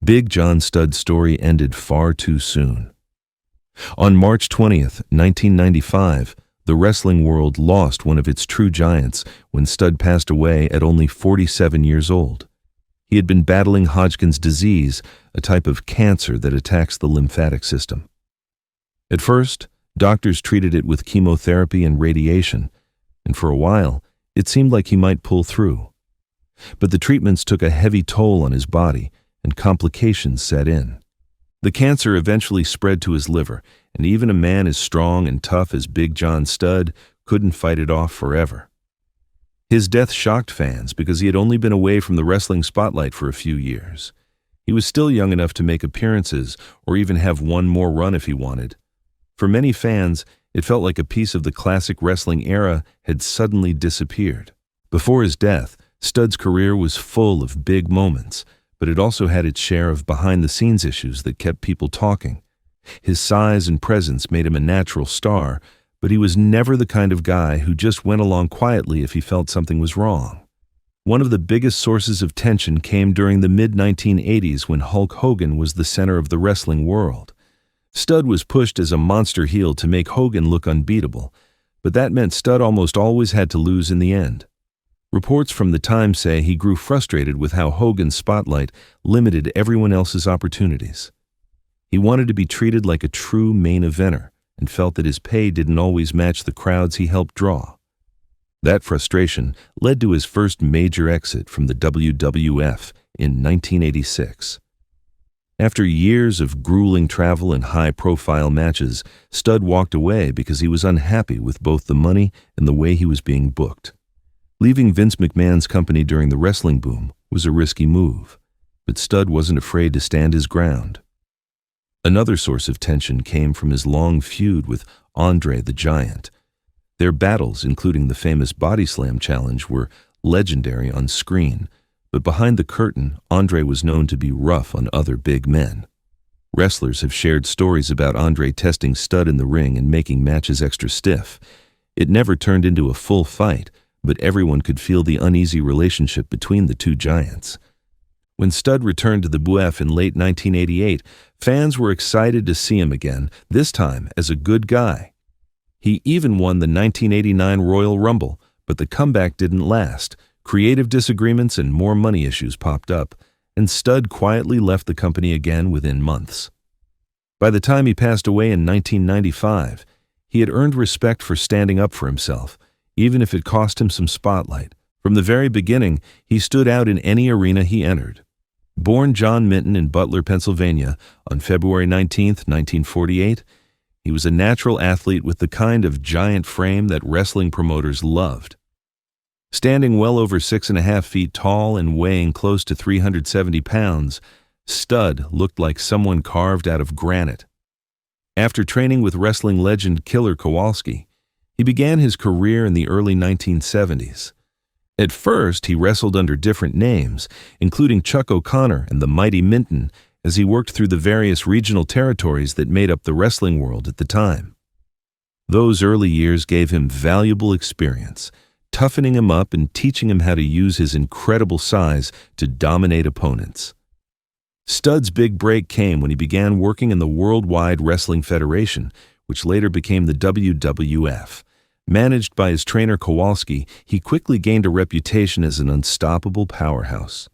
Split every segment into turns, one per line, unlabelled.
Big John Studd's story ended far too soon. On March 20th, 1995, the wrestling world lost one of its true giants when Studd passed away at only 47 years old. He had been battling Hodgkin's disease, a type of cancer that attacks the lymphatic system. At first, doctors treated it with chemotherapy and radiation, and for a while, it seemed like he might pull through. But the treatments took a heavy toll on his body, and complications set in. The cancer eventually spread to his liver, and even a man as strong and tough as Big John Studd couldn't fight it off forever. His death shocked fans because he had only been away from the wrestling spotlight for a few years. He was still young enough to make appearances or even have one more run if he wanted. For many fans, it felt like a piece of the classic wrestling era had suddenly disappeared. Before his death, Studd's career was full of big moments, but it also had its share of behind-the-scenes issues that kept people talking. His size and presence made him a natural star, but he was never the kind of guy who just went along quietly if he felt something was wrong. One of the biggest sources of tension came during the mid-1980s when Hulk Hogan was the center of the wrestling world. Studd was pushed as a monster heel to make Hogan look unbeatable, but that meant Studd almost always had to lose in the end. Reports from the time say he grew frustrated with how Hogan's spotlight limited everyone else's opportunities. He wanted to be treated like a true main eventer and felt that his pay didn't always match the crowds he helped draw. That frustration led to his first major exit from the WWF in 1986. After years of grueling travel and high-profile matches, Studd walked away because he was unhappy with both the money and the way he was being booked. Leaving Vince McMahon's company during the wrestling boom was a risky move, but Studd wasn't afraid to stand his ground. Another source of tension came from his long feud with Andre the Giant. Their battles, including the famous Body Slam challenge, were legendary on screen, but behind the curtain, Andre was known to be rough on other big men. Wrestlers have shared stories about Andre testing Studd in the ring and making matches extra stiff. It never turned into a full fight, but everyone could feel the uneasy relationship between the two giants. When Studd returned to the WWF in late 1988, fans were excited to see him again, this time as a good guy. He even won the 1989 Royal Rumble, but the comeback didn't last. Creative disagreements and more money issues popped up, and Studd quietly left the company again within months. By the time he passed away in 1995, he had earned respect for standing up for himself, even if it cost him some spotlight. From the very beginning, he stood out in any arena he entered. Born John Minton in Butler, Pennsylvania, on February 19, 1948, he was a natural athlete with the kind of giant frame that wrestling promoters loved. Standing well over 6.5 feet tall and weighing close to 370 pounds, Studd looked like someone carved out of granite. After training with wrestling legend Killer Kowalski, he began his career in the early 1970s. At first, he wrestled under different names, including Chuck O'Connor and the Mighty Minton, as he worked through the various regional territories that made up the wrestling world at the time. Those early years gave him valuable experience, toughening him up and teaching him how to use his incredible size to dominate opponents. Studd's big break came when he began working in the Worldwide Wrestling Federation, which later became the WWF. Managed by his trainer Kowalski, he quickly gained a reputation as an unstoppable powerhouse.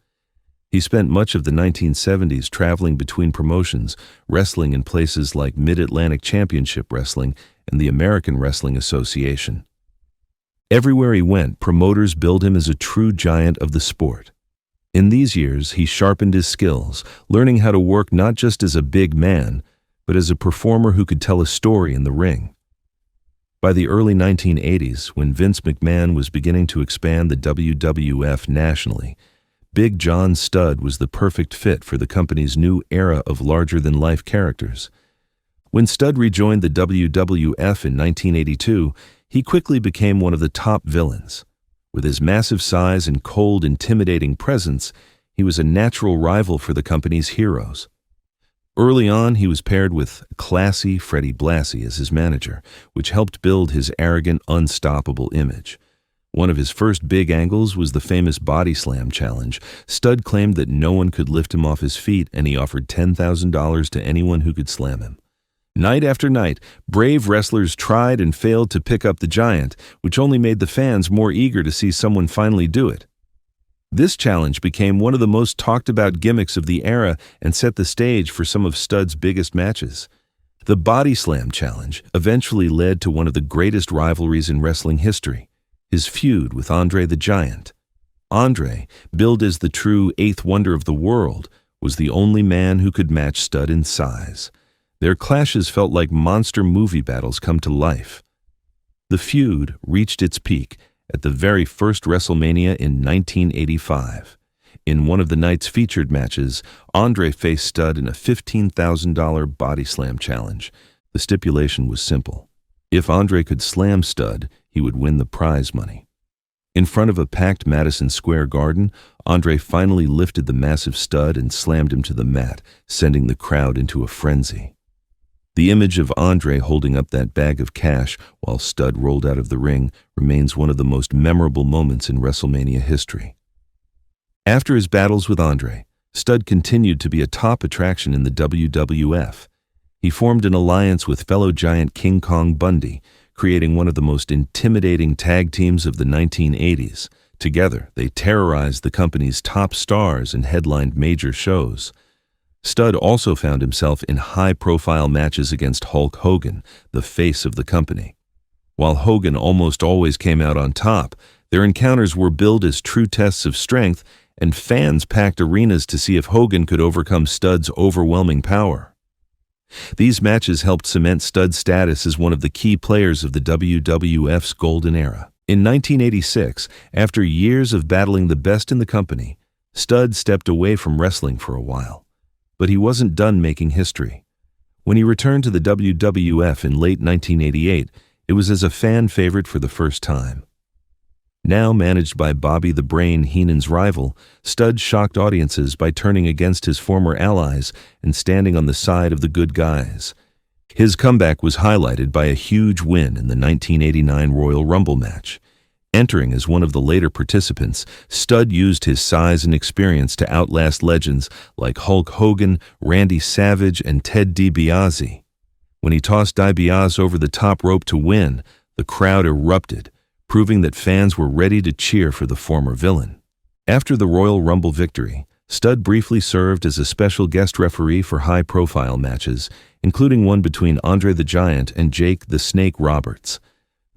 He spent much of the 1970s traveling between promotions, wrestling in places like Mid-Atlantic Championship Wrestling and the American Wrestling Association. Everywhere he went, promoters billed him as a true giant of the sport. In these years, he sharpened his skills, learning how to work not just as a big man, but as a performer who could tell a story in the ring. By the early 1980s, when Vince McMahon was beginning to expand the WWF nationally, Big John Studd was the perfect fit for the company's new era of larger-than-life characters. When Studd rejoined the WWF in 1982, he quickly became one of the top villains. With his massive size and cold, intimidating presence, he was a natural rival for the company's heroes. Early on, he was paired with classy Freddie Blassie as his manager, which helped build his arrogant, unstoppable image. One of his first big angles was the famous body slam challenge. Studd claimed that no one could lift him off his feet, and he offered $10,000 to anyone who could slam him. Night after night, brave wrestlers tried and failed to pick up the giant, which only made the fans more eager to see someone finally do it. This challenge became one of the most talked about gimmicks of the era and set the stage for some of Studd's biggest matches. The body slam challenge eventually led to one of the greatest rivalries in wrestling history, his feud with Andre the Giant. Andre, billed as the true eighth wonder of the world, was the only man who could match Studd in size. Their clashes felt like monster movie battles come to life. The feud reached its peak at the very first WrestleMania in 1985. In one of the night's featured matches, Andre faced Studd in a $15,000 body slam challenge. The stipulation was simple. If Andre could slam Studd, he would win the prize money. In front of a packed Madison Square Garden, Andre finally lifted the massive Studd and slammed him to the mat, sending the crowd into a frenzy. The image of Andre holding up that bag of cash while Studd rolled out of the ring remains one of the most memorable moments in WrestleMania history. After his battles with Andre, Studd continued to be a top attraction in the WWF. He formed an alliance with fellow giant King Kong Bundy, creating one of the most intimidating tag teams of the 1980s. Together, they terrorized the company's top stars and headlined major shows. Studd also found himself in high-profile matches against Hulk Hogan, the face of the company. While Hogan almost always came out on top, their encounters were billed as true tests of strength, and fans packed arenas to see if Hogan could overcome Studd's overwhelming power. These matches helped cement Studd's status as one of the key players of the WWF's golden era. In 1986, after years of battling the best in the company, Studd stepped away from wrestling for a while. But he wasn't done making history. When he returned to the WWF in late 1988, it was as a fan favorite for the first time. Now managed by Bobby the Brain Heenan's rival, Studd shocked audiences by turning against his former allies and standing on the side of the good guys. His comeback was highlighted by a huge win in the 1989 Royal Rumble match. Entering as one of the later participants, Studd used his size and experience to outlast legends like Hulk Hogan, Randy Savage, and Ted DiBiase. When he tossed DiBiase over the top rope to win, the crowd erupted, proving that fans were ready to cheer for the former villain. After the Royal Rumble victory, Studd briefly served as a special guest referee for high-profile matches, including one between Andre the Giant and Jake the Snake Roberts.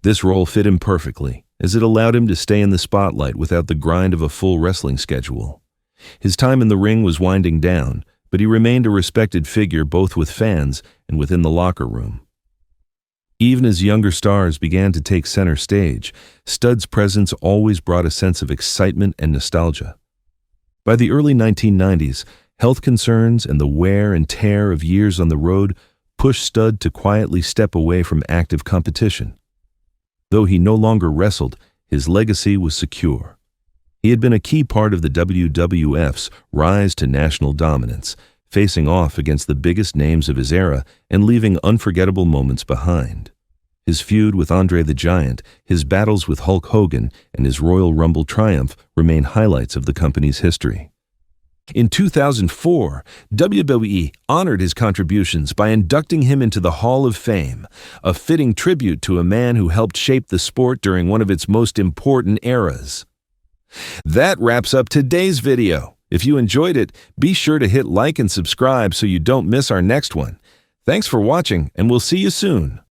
This role fit him perfectly, as it allowed him to stay in the spotlight without the grind of a full wrestling schedule. His time in the ring was winding down, but he remained a respected figure both with fans and within the locker room. Even as younger stars began to take center stage, Studd's presence always brought a sense of excitement and nostalgia. By the early 1990s, health concerns and the wear and tear of years on the road pushed Studd to quietly step away from active competition. Though he no longer wrestled, his legacy was secure. He had been a key part of the WWF's rise to national dominance, facing off against the biggest names of his era and leaving unforgettable moments behind. His feud with Andre the Giant, his battles with Hulk Hogan, and his Royal Rumble triumph remain highlights of the company's history. In 2004, WWE honored his contributions by inducting him into the Hall of Fame, a fitting tribute to a man who helped shape the sport during one of its most important eras. That wraps up today's video. If you enjoyed it, be sure to hit like and subscribe so you don't miss our next one. Thanks for watching, and we'll see you soon.